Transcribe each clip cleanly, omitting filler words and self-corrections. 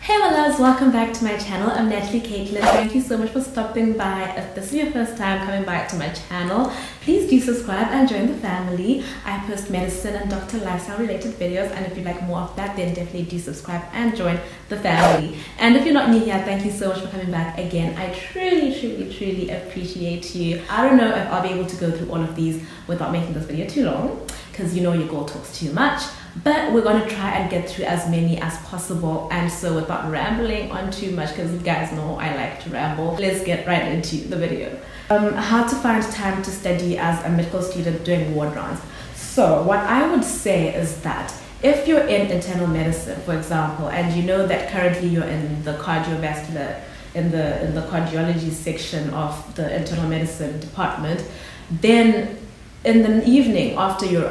Hey my loves, welcome back to my channel. I'm Natalie Caitlin. Thank you so much for stopping by. If this is your first time coming back to my channel, please do subscribe and join the family. I post medicine and doctor lifestyle related videos, and if you'd like more of that, then definitely do subscribe and join the family. And if you're not new here, thank you so much for coming back again. I truly appreciate you. I don't know if I'll be able to go through all of these without making this video too long, because you know your girl talks too much. But we're going to try and get through as many as possible, and so without rambling on too much, because you guys know I like to ramble, let's get right into the video. How to find time to study as a medical student doing ward rounds. So what I would say is that if you're in internal medicine, for example, and you know that currently you're in the cardiovascular, in the cardiology section of the internal medicine department, then in the evening after your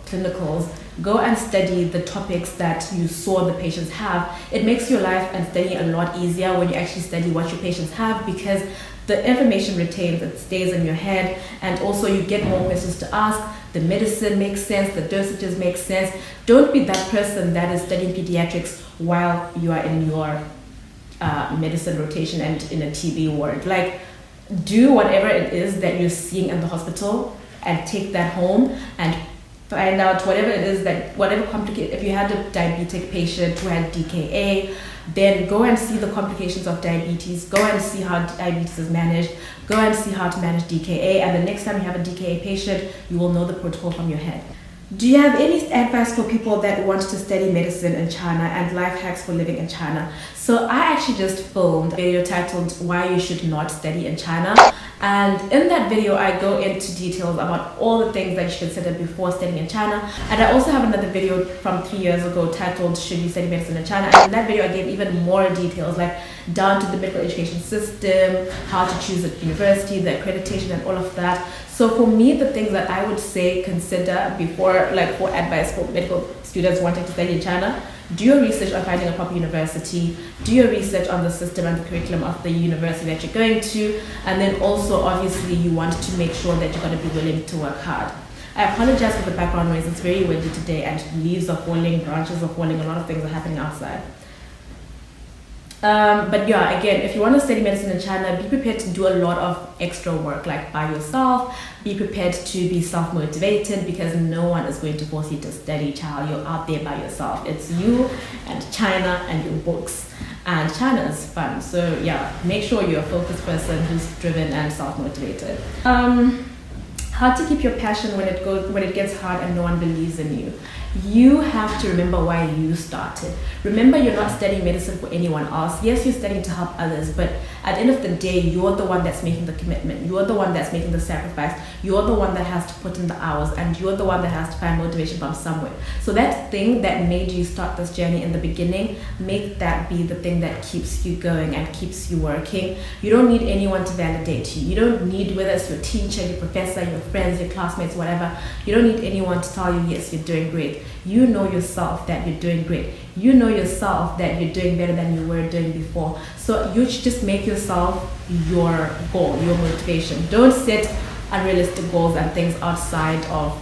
clinicals, go and study the topics that you saw the patients have. It makes your life and studying a lot easier when you actually study what your patients have, because the information retains, it stays in your head, and also you get more questions to ask. The medicine makes sense, the dosages make sense. Don't be that person that is studying pediatrics while you are in your medicine rotation and in a TB ward. Like, do whatever it is that you're seeing in the hospital and take that home and find out whatever it is that, whatever complicated, if you had a diabetic patient who had DKA, then go and see the complications of diabetes, go and see how diabetes is managed, go and see how to manage DKA, and the next time you have a DKA patient, you will know the protocol from your head. Do you have any advice for people that want to study medicine in China and life hacks for living in China? So I actually just filmed a video titled Why You Should Not Study in China, and in that video I go into details about all the things that you should consider before studying in China. And I also have another video from 3 years ago titled Should You Study Medicine in China, and in that video I gave even more details, like down to the medical education system, how to choose a university, the accreditation and all of that. So for me, the things that I would say consider before, like for advice for medical students wanting to study in China: do your research on finding a proper university, do your research on the system and the curriculum of the university that you're going to, and then also obviously you want to make sure that you're going to be willing to work hard. I apologize for the background noise, it's very windy today and leaves are falling, branches are falling, a lot of things are happening outside. But yeah, again, if you want to study medicine in China, be prepared to do a lot of extra work, like by yourself. Be prepared to be self-motivated, because no one is going to force you to study, child. You're out there by yourself. It's you and China and your books, and China is fun. So yeah, make sure you're a focused person who's driven and self-motivated. How to keep your passion when it gets hard and no one believes in you. You have to remember why you started. Remember, you're not studying medicine for anyone else. Yes, you're studying to help others, but at the end of the day, you're the one that's making the commitment. You're the one that's making the sacrifice. You're the one that has to put in the hours, and you're the one that has to find motivation from somewhere. So that thing that made you start this journey in the beginning, make that be the thing that keeps you going and keeps you working. You don't need anyone to validate you. You don't need, whether it's your teacher, your professor, your friends, your classmates, whatever, you don't need anyone to tell you, yes, you're doing great. You know yourself that you're doing great. You know yourself that you're doing better than you were doing before. So you should just make yourself your goal, your motivation. Don't set unrealistic goals and things outside of,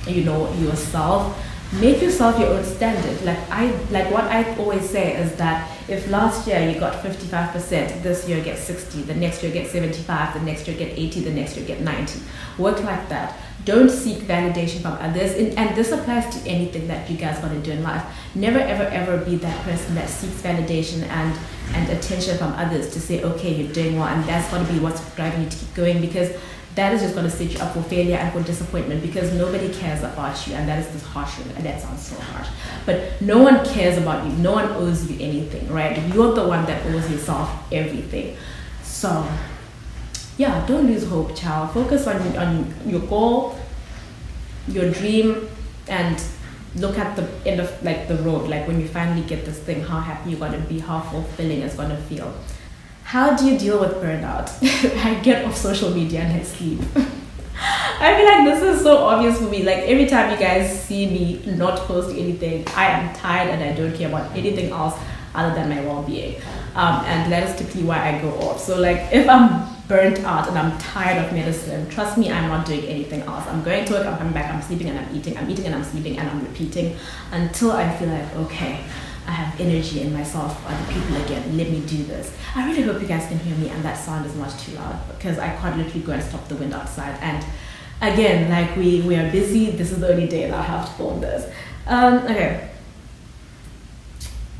you know, yourself. Make yourself your own standard. Like what I always say is that if last year you got 55%, this year get 60, the next year get 75, the next year get 80, the next year get 90. Work like that. Don't seek validation from others, and this applies to anything that you guys want to do in life. Never ever be that person that seeks validation and attention from others to say, okay, you're doing well, and that's going to be what's driving you to keep going, because that is just going to set you up for failure and for disappointment, because nobody cares about you. And that is this harsh, and that sounds so harsh, but no one cares about you. No one owes you anything, right? You're the one that owes yourself everything. So yeah, don't lose hope, child. Focus on your goal, your dream, and look at the end of like the road. Like when you finally get this thing, how happy you're gonna be, how fulfilling it's gonna feel. How do you deal with burnout? I get off social media and I sleep. I feel like this is so obvious for me. Like every time you guys see me not posting anything, I am tired and I don't care about anything else other than my well-being. And that is typically why I go off. So like if I'm burnt out and I'm tired of medicine, trust me, I'm not doing anything else. I'm going to work, I'm coming back, I'm sleeping and I'm eating and I'm sleeping and I'm repeating until I feel like, okay, I have energy in myself, other people again, let me do this. I really hope you guys can hear me and that sound is not too loud, because I can't literally go and stop the wind outside. And again, like we are busy. This is the only day that I have to film this. Okay.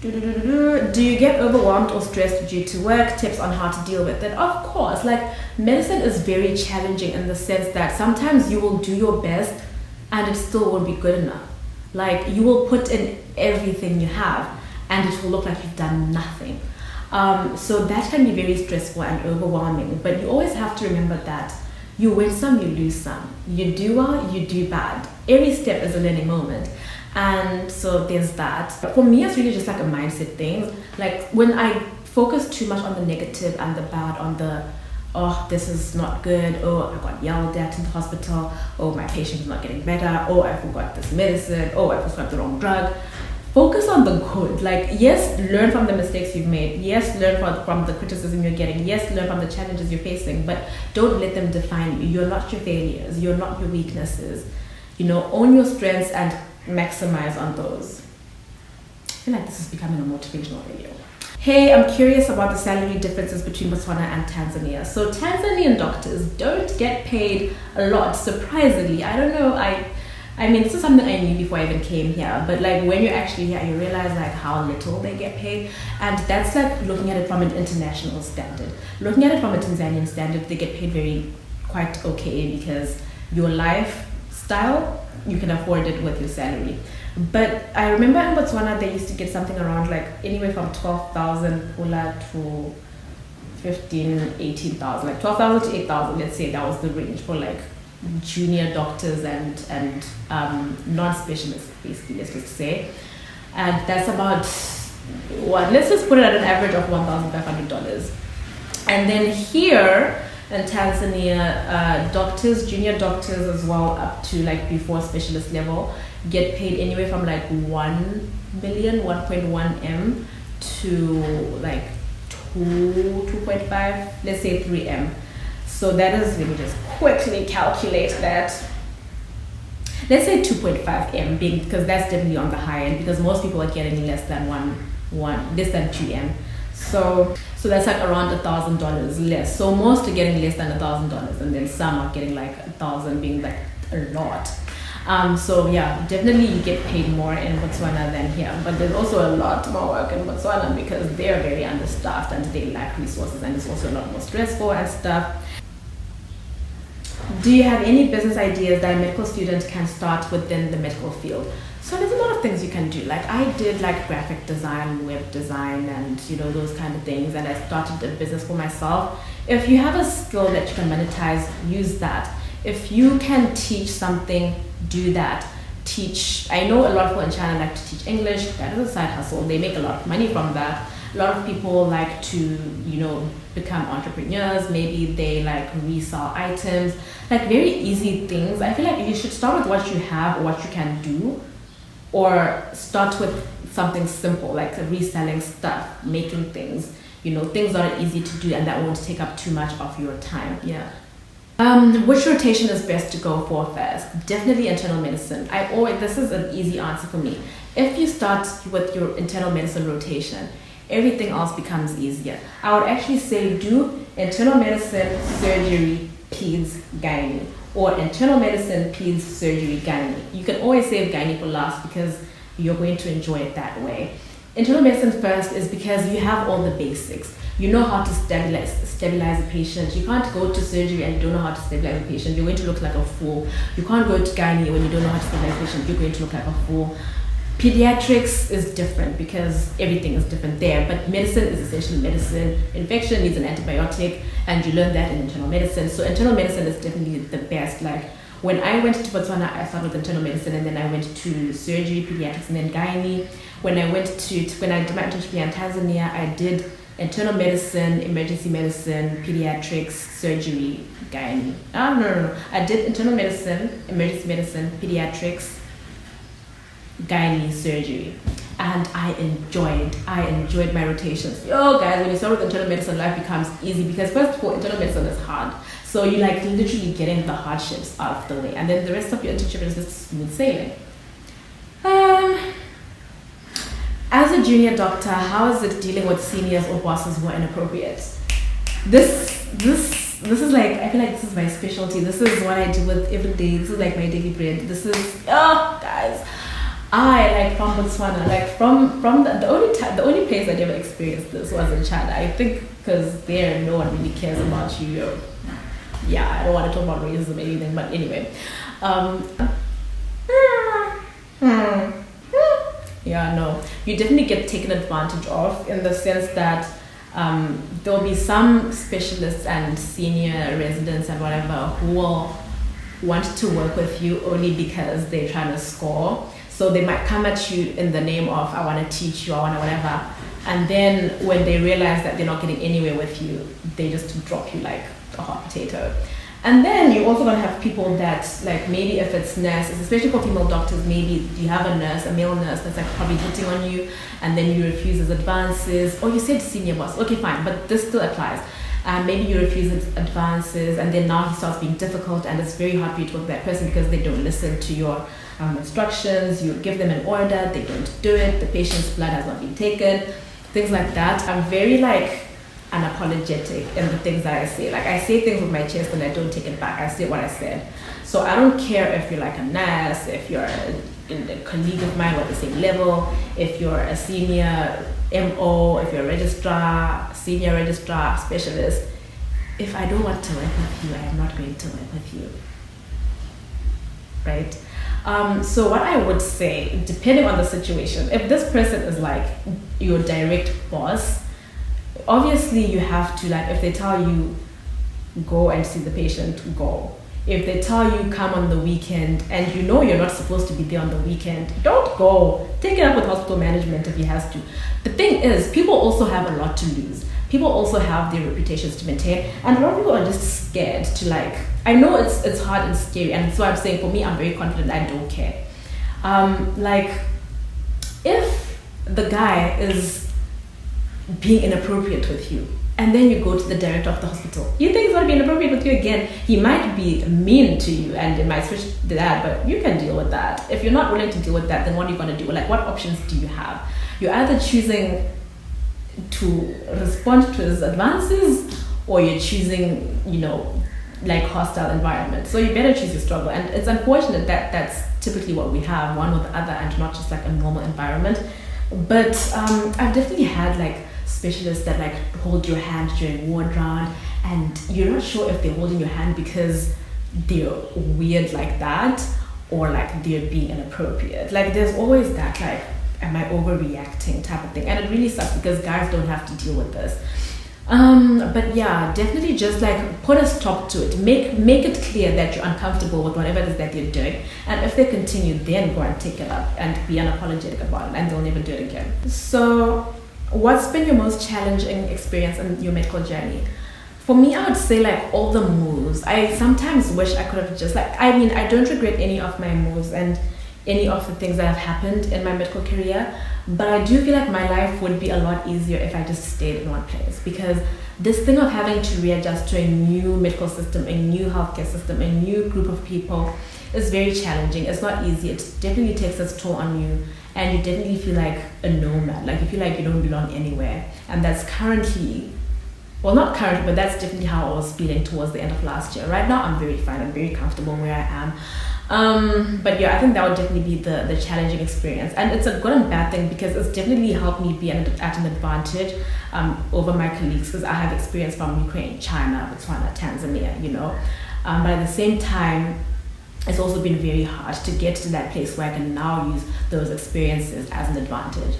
Do you get overwhelmed or stressed due to work? Tips on how to deal with it. Of course, like medicine is very challenging in the sense that sometimes you will do your best and it still won't be good enough. Like you will put in everything you have and it will look like you've done nothing. So that can be very stressful and overwhelming, but you always have to remember that you win some, you lose some. You do well, you do bad. Every step is a learning moment. And so there's that. But for me, it's really just like a mindset thing. Like when I focus too much on the negative and the bad, on the, oh, this is not good, oh, I got yelled at in the hospital, oh, my patient is not getting better, oh, I forgot this medicine, oh, I prescribed the wrong drug. Focus on the good. Like, yes, learn from the mistakes you've made. Yes, learn from the criticism you're getting. Yes, learn from the challenges you're facing, but don't let them define you. You're not your failures. You're not your weaknesses. You know, own your strengths and maximize on those. I feel like this is becoming a motivational video. Hey, I'm curious about the salary differences between Botswana and Tanzania. So Tanzanian doctors don't get paid a lot, surprisingly. I don't know, I mean, this is something I knew before I even came here, but like when you're actually here, you realize like how little they get paid. And that's like looking at it from an international standard. Looking at it from a Tanzanian standard, they get paid quite okay, because your lifestyle, you can afford it with your salary. But I remember in Botswana, they used to get something around like anywhere from 12,000 pula to 15, 18,000, like 12,000 to 8,000, let's say that was the range for like junior doctors and non-specialists, basically, let's just say. And that's about what, let's just put it at an average of $1,500. And then here in Tanzania, doctors, junior doctors as well, up to like before specialist level, get paid anywhere from like 1 million, 1.1 M to like 2.5, let's say 3 M. So that is, let me just quickly calculate that. Let's say 2.5 M, because that's definitely on the high end, because most people are getting less than less than 2 M. So that's like around $1,000 less. So most are getting less than $1,000, and then some are getting like 1,000, being like a lot. So yeah, definitely you get paid more in Botswana than here, but there's also a lot more work in Botswana because they are very understaffed and they lack resources, and it's also a lot more stressful and stuff. Do you have any business ideas that a medical student can start within the medical field? So there's a lot of things you can do. Like I did like graphic design, web design, and you know, those kind of things, and I started a business for myself. If you have a skill that you can monetize, use that. If you can teach something, do that. Teach. I know a lot of people in China like to teach English. That is a side hustle. They make a lot of money from that. A lot of people like to, you know, become entrepreneurs. Maybe they like resell items, like very easy things. I feel like you should start with what you have or what you can do, or start with something simple like reselling stuff, making things, you know, things that are easy to do and that won't take up too much of your time. Yeah. Which rotation is best to go for first? Definitely internal medicine. This is an easy answer for me. If you start with your internal medicine rotation, everything else becomes easier. I would actually say do internal medicine, surgery, peds, gynae, or internal medicine, peds, surgery, gynae. You can always save gynae for last because you're going to enjoy it that way. Internal medicine first is because you have all the basics. You know how to stabilize a patient. You can't go to surgery and you don't know how to stabilize a patient. You're going to look like a fool. You can't go to gynae when you don't know how to stabilize a patient. You're going to look like a fool. Pediatrics is different because everything is different there, but medicine is essentially medicine. Infection needs an antibiotic, and you learn that in internal medicine. So internal medicine is definitely the best. Like when I went to Botswana, I started with internal medicine, and then I went to surgery, pediatrics, and then gynae. When I did my internship in Tanzania, I did internal medicine, emergency medicine, pediatrics, surgery, gynae. No. I did internal medicine, emergency medicine, pediatrics, gynae, surgery, and I enjoyed my rotations. Yo guys, when you start with internal medicine, life becomes easy because first of all, internal medicine is hard, so you like literally getting the hardships out of the way, and then the rest of your internship is just smooth sailing. As a junior doctor, how is it dealing with seniors or bosses who are inappropriate? This is like, I feel like this is my specialty. This is what I deal with every day. This is like my daily bread. This is, guys, I like from Botswana, like from the only place I ever experienced this was in China. I think because there no one really cares about you. Yeah, I don't want to talk about racism or anything, but anyway. Yeah, no, you definitely get taken advantage of in the sense that there'll be some specialists and senior residents and whatever who will want to work with you only because they're trying to score. So they might come at you in the name of, I want to teach you, I want to whatever. And then when they realize that they're not getting anywhere with you, they just drop you like a hot potato. And then you're also going to have people that, like, maybe if it's nurses, especially for female doctors, maybe you have a nurse, a male nurse that's like probably hitting on you, and then you refuse his advances, or you said senior boss, okay fine, but this still applies. Maybe you refuse his advances, and then now he starts being difficult, and it's very hard for you to work with that person because they don't listen to your instructions. You give them an order, they don't do it, the patient's blood has not been taken, things like that. I'm very like unapologetic in the things that I say. Like, I say things with my chest and I don't take it back. I say what I said. So I don't care if you're like a nurse, if you're a colleague of mine or at the same level, if you're a senior MO, if you're a registrar, senior registrar, specialist. If I don't want to work with you, I am not going to work with you. Right? So what I would say, depending on the situation, if this person is like your direct boss, obviously you have to, like, if they tell you go and see the patient, go. If they tell you come on the weekend and you know you're not supposed to be there on the weekend, don't go. Take it up with hospital management if he has to. The thing is, people also have a lot to lose. People also have their reputations to maintain, and a lot of people are just scared to, like, I know it's hard and scary, and so I'm saying for me, I'm very confident I don't care. Like, if the guy is being inappropriate with you, and then you go to the director of the hospital, you think he's going to be inappropriate with you again. He might be mean to you and it might switch to that, but you can deal with that. If you're not willing to deal with that, then what are you going to do? Like, what options do you have? You're either choosing to respond to his advances, or you're choosing, like, hostile environment. So you better choose your struggle. And it's unfortunate that that's typically what we have, one or the other, and not just like a normal environment. But I've definitely had like specialists that like hold your hand during ward round, and you're not sure if they're holding your hand because they're weird like that, or like they're being inappropriate. Like, there's always that, like, am I overreacting type of thing, and it really sucks because guys don't have to deal with this. But yeah, definitely just like put a stop to it. Make it clear that you're uncomfortable with whatever it is that you're doing, and if they continue, then go and take it up and be unapologetic about it, and they'll never do it again. So what's been your most challenging experience in your medical journey? For me, I would say like all the moves. I sometimes wish I could have just I don't regret any of my moves and any of the things that have happened in my medical career, but I do feel like my life would be a lot easier if I just stayed in one place, because this thing of having to readjust to a new medical system, a new healthcare system, a new group of people is very challenging. It's not easy. It definitely takes its toll on you, and you definitely feel like a nomad, like you feel like you don't belong anywhere. And that's currently, well, not currently, but that's definitely how I was feeling towards the end of last year. Right now, I'm very fine. I'm very comfortable where I am. But yeah, I think that would definitely be the challenging experience, and it's a good and bad thing because it's definitely helped me be at an advantage over my colleagues, because I have experience from Ukraine, China, Botswana, Tanzania, but at the same time, it's also been very hard to get to that place where I can now use those experiences as an advantage.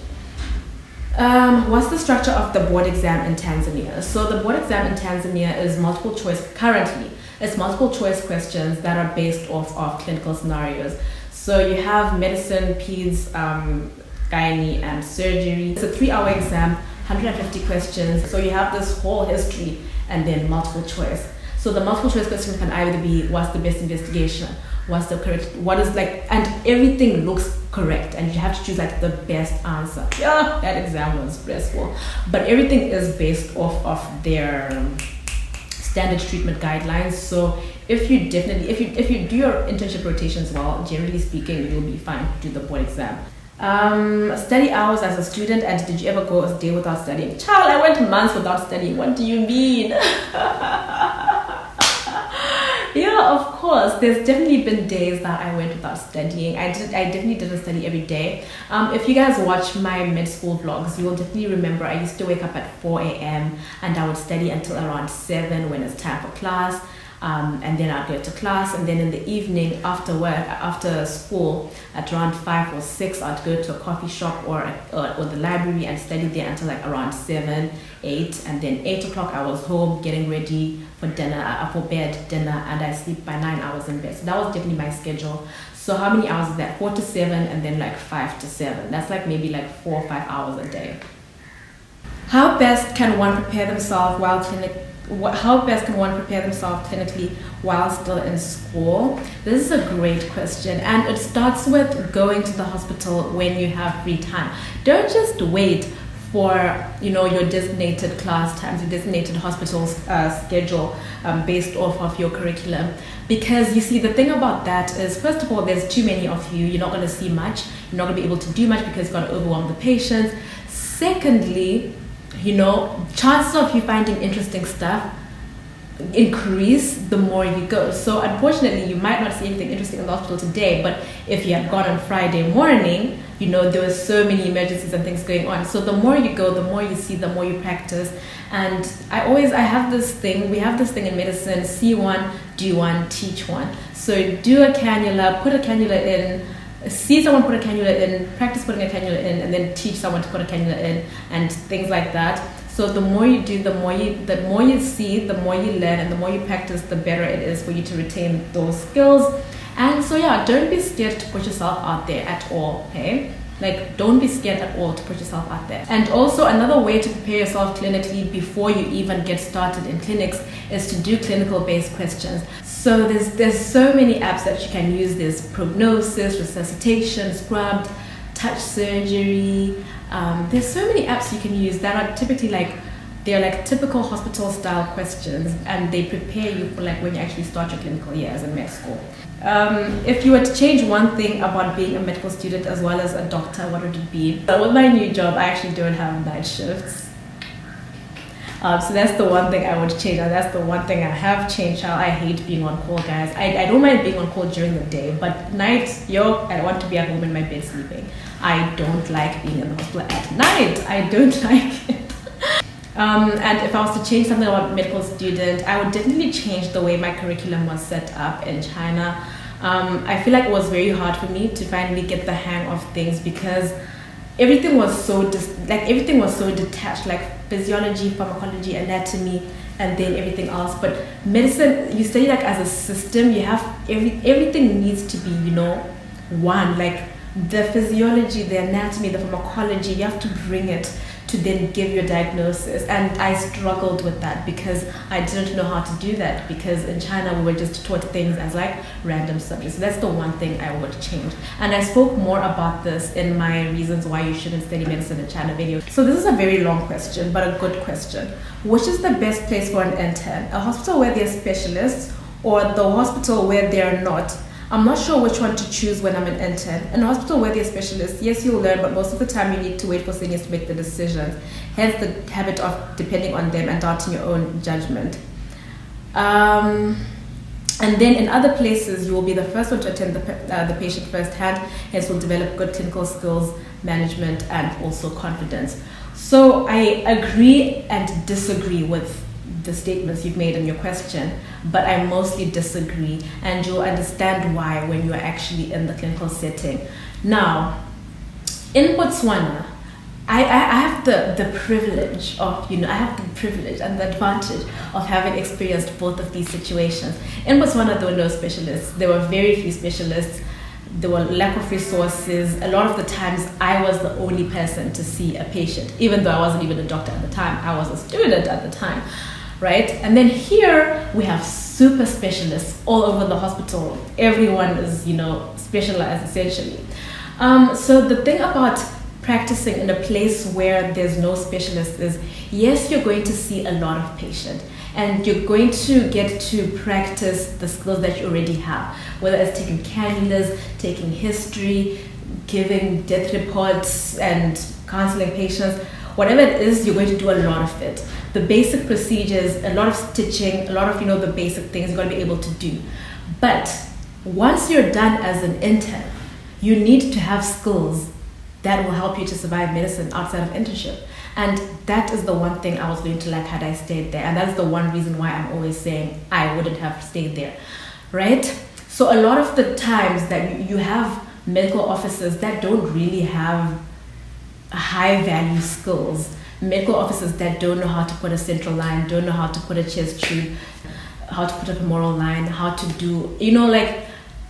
What's the structure of the board exam in Tanzania? So the board exam in Tanzania is multiple choice currently. It's multiple choice questions that are based off of clinical scenarios. So you have medicine, peds, gynae, and surgery. It's a 3-hour exam, 150 questions. So you have this whole history and then multiple choice. So the multiple choice question can either be, what's the best investigation? What's the correct, what is like, and everything looks correct, and you have to choose like the best answer. Yeah, that exam was stressful. But everything is based off of their standard treatment guidelines. So if you do your internship rotations well, generally speaking, you'll be fine to do the board exam. Study hours as a student, and did you ever go a day without studying? Child, I went months without studying. What do you mean? Yeah, of course. There's definitely been days that I went without studying. I definitely didn't study every day. If you guys watch my mid-school vlogs, you will definitely remember I used to wake up at 4 a.m. and I would study until around 7 when it's time for class. And then I'd go to class, and then in the evening after work, after school, at around 5 or 6, I'd go to a coffee shop or the library and study there until like around 7, 8, and then 8 o'clock I was home getting ready for dinner, for dinner, and I sleep by 9 hours in bed. So that was definitely my schedule. So how many hours is that? 4 to 7, and then like 5 to 7. That's like maybe like 4 or 5 hours a day. How best can one prepare themselves clinically while still in school? This is a great question, and it starts with going to the hospital when you have free time. Don't just wait for your designated class times, your designated hospital schedule based off of your curriculum, because you see, the thing about that is, first of all, there's too many of you. You're not going to see much, you're not going to be able to do much because you've got to overwhelm the patients. Secondly, chances of you finding interesting stuff increase the more you go. So unfortunately, you might not see anything interesting in the hospital today, but if you had gone on Friday morning, there were so many emergencies and things going on. So the more you go, the more you see, the more you practice. And we have this thing in medicine: see one, do one, teach one. So do a cannula, put a cannula in, see someone put a cannula in, practice putting a cannula in, and then teach someone to put a cannula in, and things like that. So the more you do, the more you see, the more you learn, and the more you practice, the better it is for you to retain those skills. And so yeah, don't be scared to put yourself out there at all, okay? Like, don't be scared at all to put yourself out there. And also, another way to prepare yourself clinically before you even get started in clinics is to do clinical based questions. So there's so many apps that you can use. There's prognosis, resuscitation, scrubbed, touch surgery. There's so many apps you can use that are typically they're like typical hospital style questions, and they prepare you for like when you actually start your clinical years in med school. If you were to change one thing about being a medical student as well as a doctor, what would it be? With my new job, I actually don't have night shifts. So that's the one thing I would change, and that's the one thing I have changed. How I hate being on call, guys. I don't mind being on call during the day, but night, I want to be at home in my bed sleeping. I don't like being in the hospital at night. I don't like it. And if I was to change something about medical student, I would definitely change the way my curriculum was set up in China. I feel like it was very hard for me to finally get the hang of things, because everything was so detached, like physiology, pharmacology, anatomy, and then everything else. But medicine, you study like as a system. You have everything needs to be one, like the physiology, the anatomy, the pharmacology. You have to bring it to then give your diagnosis, and I struggled with that because I didn't know how to do that, because in China we were just taught things as like random subjects. So that's the one thing I would change, and I spoke more about this in my reasons why you shouldn't study medicine in China video. So this is a very long question, but a good question. Which is the best place for an intern? A hospital where they're specialists, or the hospital where they're not? I'm not sure which one to choose when I'm an intern. In a hospital where they're specialists, yes, you'll learn, but most of the time you need to wait for seniors to make the decisions. Hence the habit of depending on them and doubting your own judgment. And then in other places, you will be the first one to attend the patient firsthand. Hence, will develop good clinical skills, management, and also confidence. So I agree and disagree with the statements you've made in your question, but I mostly disagree, and you'll understand why when you are actually in the clinical setting. Now, in Botswana, I have the privilege of, I have the privilege and the advantage of having experienced both of these situations. In Botswana, there were no specialists. There were very few specialists. There were lack of resources. A lot of the times, I was the only person to see a patient, even though I wasn't even a doctor at the time. I was a student at the time. Right? And then here we have super specialists all over the hospital. Everyone is, specialized essentially. So the thing about practicing in a place where there's no specialist is, yes, you're going to see a lot of patients, and you're going to get to practice the skills that you already have, whether it's taking cannulas, taking history, giving death reports and counseling patients, whatever it is, you're going to do a lot of it. The basic procedures, a lot of stitching, a lot of, the basic things you're going to be able to do. But once you're done as an intern, you need to have skills that will help you to survive medicine outside of internship. And that is the one thing I was going to lack had I stayed there. And that's the one reason why I'm always saying I wouldn't have stayed there, right? So a lot of the times that you have medical officers that don't really have high value skills, medical officers that don't know how to put a central line, don't know how to put a chest tube, how to put a femoral line, how to do,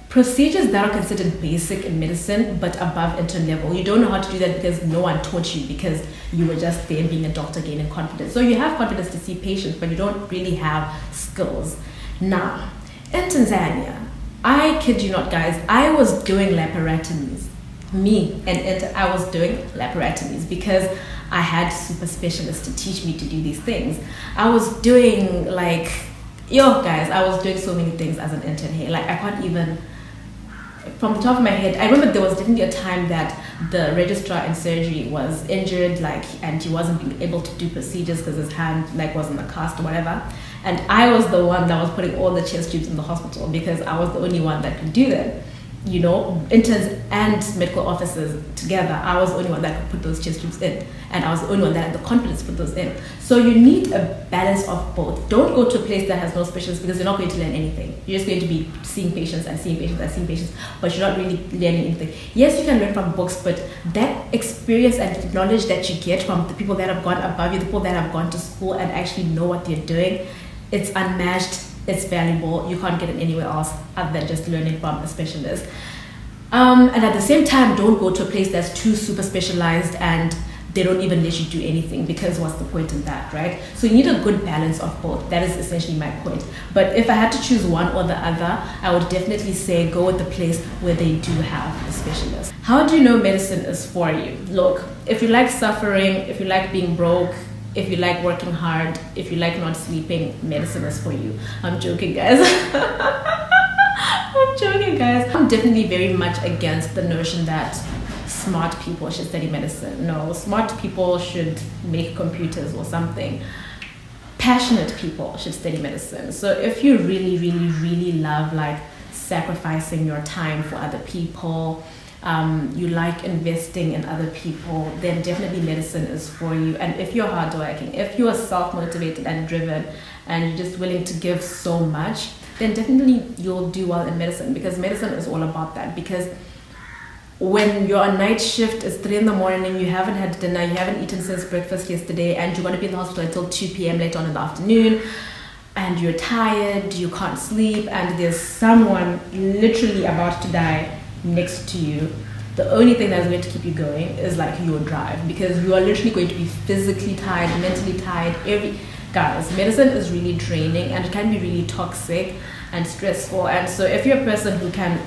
procedures that are considered basic in medicine but above intern level. You don't know how to do that because no one taught you, because you were just there being a doctor gaining confidence. So you have confidence to see patients, but you don't really have skills. Now, in Tanzania, I kid you not, guys, I was doing laparotomies. I was doing laparotomies because I had super specialists to teach me to do these things. I was doing guys, I was doing so many things as an intern here. I can't even, from the top of my head, I remember there was definitely a time that the registrar in surgery was injured, and he wasn't being able to do procedures because his hand was in a cast or whatever. And I was the one that was putting all the chest tubes in the hospital because I was the only one that could do that. Interns and medical officers together, I was the only one that could put those chest tubes in, and I was the only one that had the confidence to put those in. So you need a balance of both. Don't go to a place that has no specialists, because you're not going to learn anything. You're just going to be seeing patients and seeing patients and seeing patients, but you're not really learning anything. Yes, you can learn from books, but that experience and knowledge that you get from the people that have gone above you, the people that have gone to school and actually know what they're doing, it's unmatched. It's valuable. You can't get it anywhere else other than just learning from a specialist. And at the same time, don't go to a place that's too super specialized and they don't even let you do anything, because what's the point in that, right? So you need a good balance of both. That is essentially my point. But if I had to choose one or the other, I would definitely say go with the place where they do have a specialist. How do you know medicine is for you? Look, if you like suffering, if you like being broke, if you like working hard, if you like not sleeping, medicine is for you. I'm joking, guys. I'm definitely very much against the notion that smart people should study medicine. No, smart people should make computers or something. Passionate people should study medicine. So if you really, really, really love sacrificing your time for other people, you like investing in other people, then definitely medicine is for you. And if you're hardworking, if you are self-motivated and driven, and you're just willing to give so much, then definitely you'll do well in medicine, because medicine is all about that. Because when you're on night shift, it's 3 a.m, you haven't had dinner, you haven't eaten since breakfast yesterday, and you're going to be in the hospital until 2 p.m. later on in the afternoon, and you're tired, you can't sleep, and there's someone literally about to die next to you, the only thing that's going to keep you going is your drive, because you are literally going to be physically tired, mentally tired. Guys, medicine is really draining, and it can be really toxic and stressful. And so if you're a person who can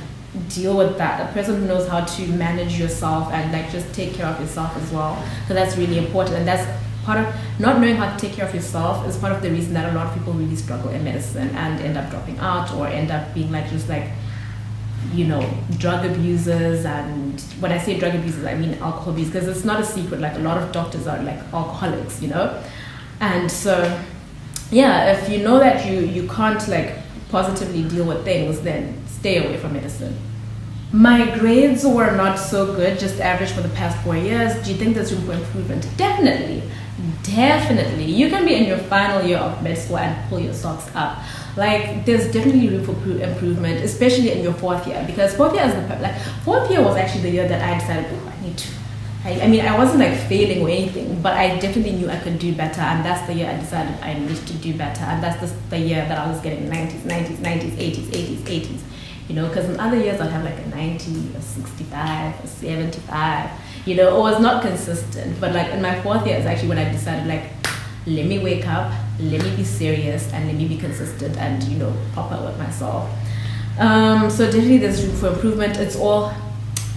deal with that, a person who knows how to manage yourself and just take care of yourself as well, so that's really important. And that's part of not knowing how to take care of yourself is part of the reason that a lot of people really struggle in medicine and end up dropping out, or end up being drug abusers. And when I say drug abusers, I mean alcohol abuse, because it's not a secret. A lot of doctors are alcoholics, And so, yeah, if you know that you can't positively deal with things, then stay away from medicine. My grades were not so good, just average for the past 4 years. Do you think there's room for improvement? Definitely. You can be in your final year of med school and pull your socks up. There's definitely room for improvement, especially in your 4th year, because 4th year is fourth year was actually the year that I decided, I need to. I wasn't failing or anything, but I definitely knew I could do better, and that's the year I decided I needed to do better. And that's the year that I was getting 90s, 80s. Because in other years I'd have a 90, a 65, a 75. It was not consistent. But in my 4th year is actually when I decided let me wake up, let me be serious, and let me be consistent and proper with myself. So definitely there's room for improvement. It's all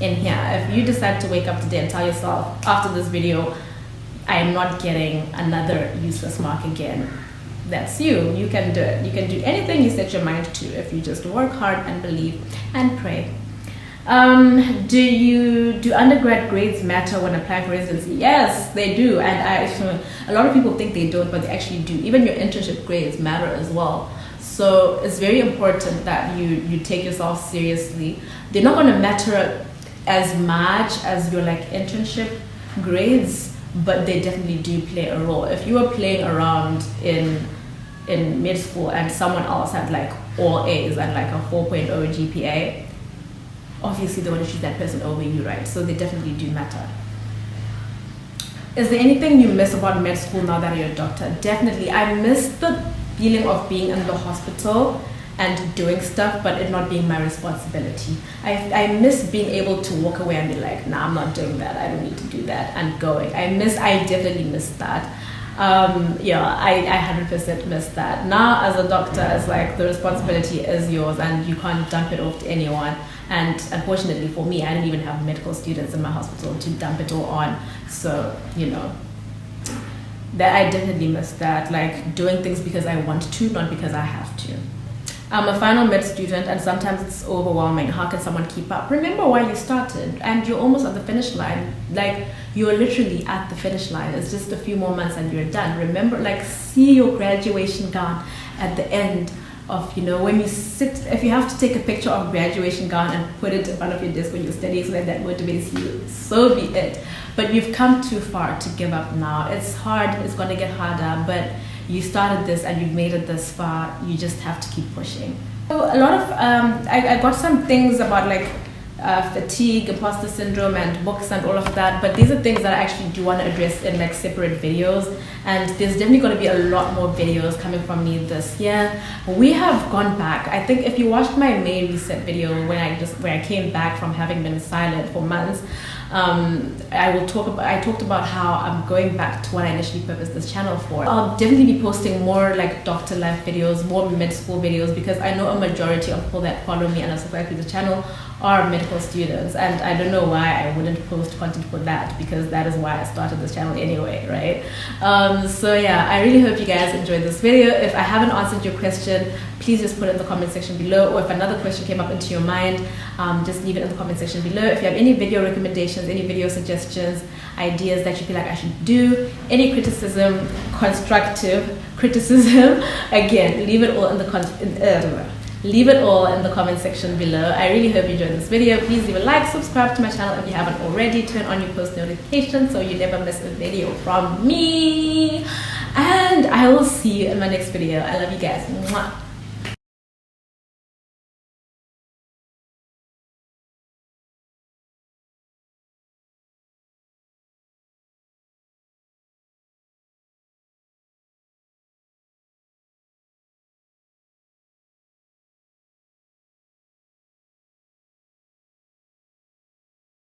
in here. If you decide to wake up today and tell yourself, after this video, I am not getting another useless mark again, that's you. You can do it. You can do anything you set your mind to if you just work hard and believe and pray. Do undergrad grades matter when applying for residency? Yes, they do. And a lot of people think they don't, but they actually do. Even your internship grades matter as well. So it's very important that you take yourself seriously. They're not going to matter as much as your like internship grades, but they definitely do play a role. If you were playing around in mid school and someone else had like all A's and like a 4.0 GPA, obviously they want to choose that person over you, right? So they definitely do matter. Is there anything you miss about med school now that you're a doctor? Definitely. I miss the feeling of being in the hospital and doing stuff, but it not being my responsibility. I miss being able to walk away and be like, nah, I'm not doing that. I don't need to do that, and going. I definitely miss that. I 100% miss that. Now as a doctor, it's like the responsibility is yours and you can't dump it off to anyone. And unfortunately for me, I didn't even have medical students in my hospital to dump it all on. So, that I definitely miss that, like doing things because I want to, not because I have to. I'm a final med student and sometimes it's overwhelming. How can someone keep up? Remember why you started and you're almost at the finish line. Like you're literally at the finish line. It's just a few more months and you're done. Remember, like see your graduation gown at the end of, when you sit, if you have to take a picture of graduation gown and put it in front of your desk when you're studying so that motivates you, so be it. But you've come too far to give up now. It's hard, it's gonna get harder, but you started this and you've made it this far. You just have to keep pushing. So a lot of, I got some things about like fatigue, imposter syndrome and books and all of that, but these are things that I actually do want to address in like separate videos, and there's definitely going to be a lot more videos coming from me this year. We have gone back. I think if you watched my May reset video where I came back from having been silent for months, I talked about how I'm going back to what I initially purposed this channel for. I'll definitely be posting more like doctor life videos, more med school videos, because I know a majority of people that follow me and are subscribed to the channel are medical students, and I don't know why I wouldn't post content for that, because that is why I started this channel anyway, right? So yeah, I really hope you guys enjoyed this video. If I haven't answered your question, please just put it in the comment section below, or if another question came up into your mind, just leave it in the comment section below. If you have any video recommendations, any video suggestions, ideas that you feel like I should do, any criticism, constructive criticism, again, leave it all in the comment section below. I really hope you enjoyed this video. Please leave a like, subscribe to my channel if you haven't already, turn on your post notifications so you never miss a video from me, and I will see you in my next video. I love you guys. Mwah.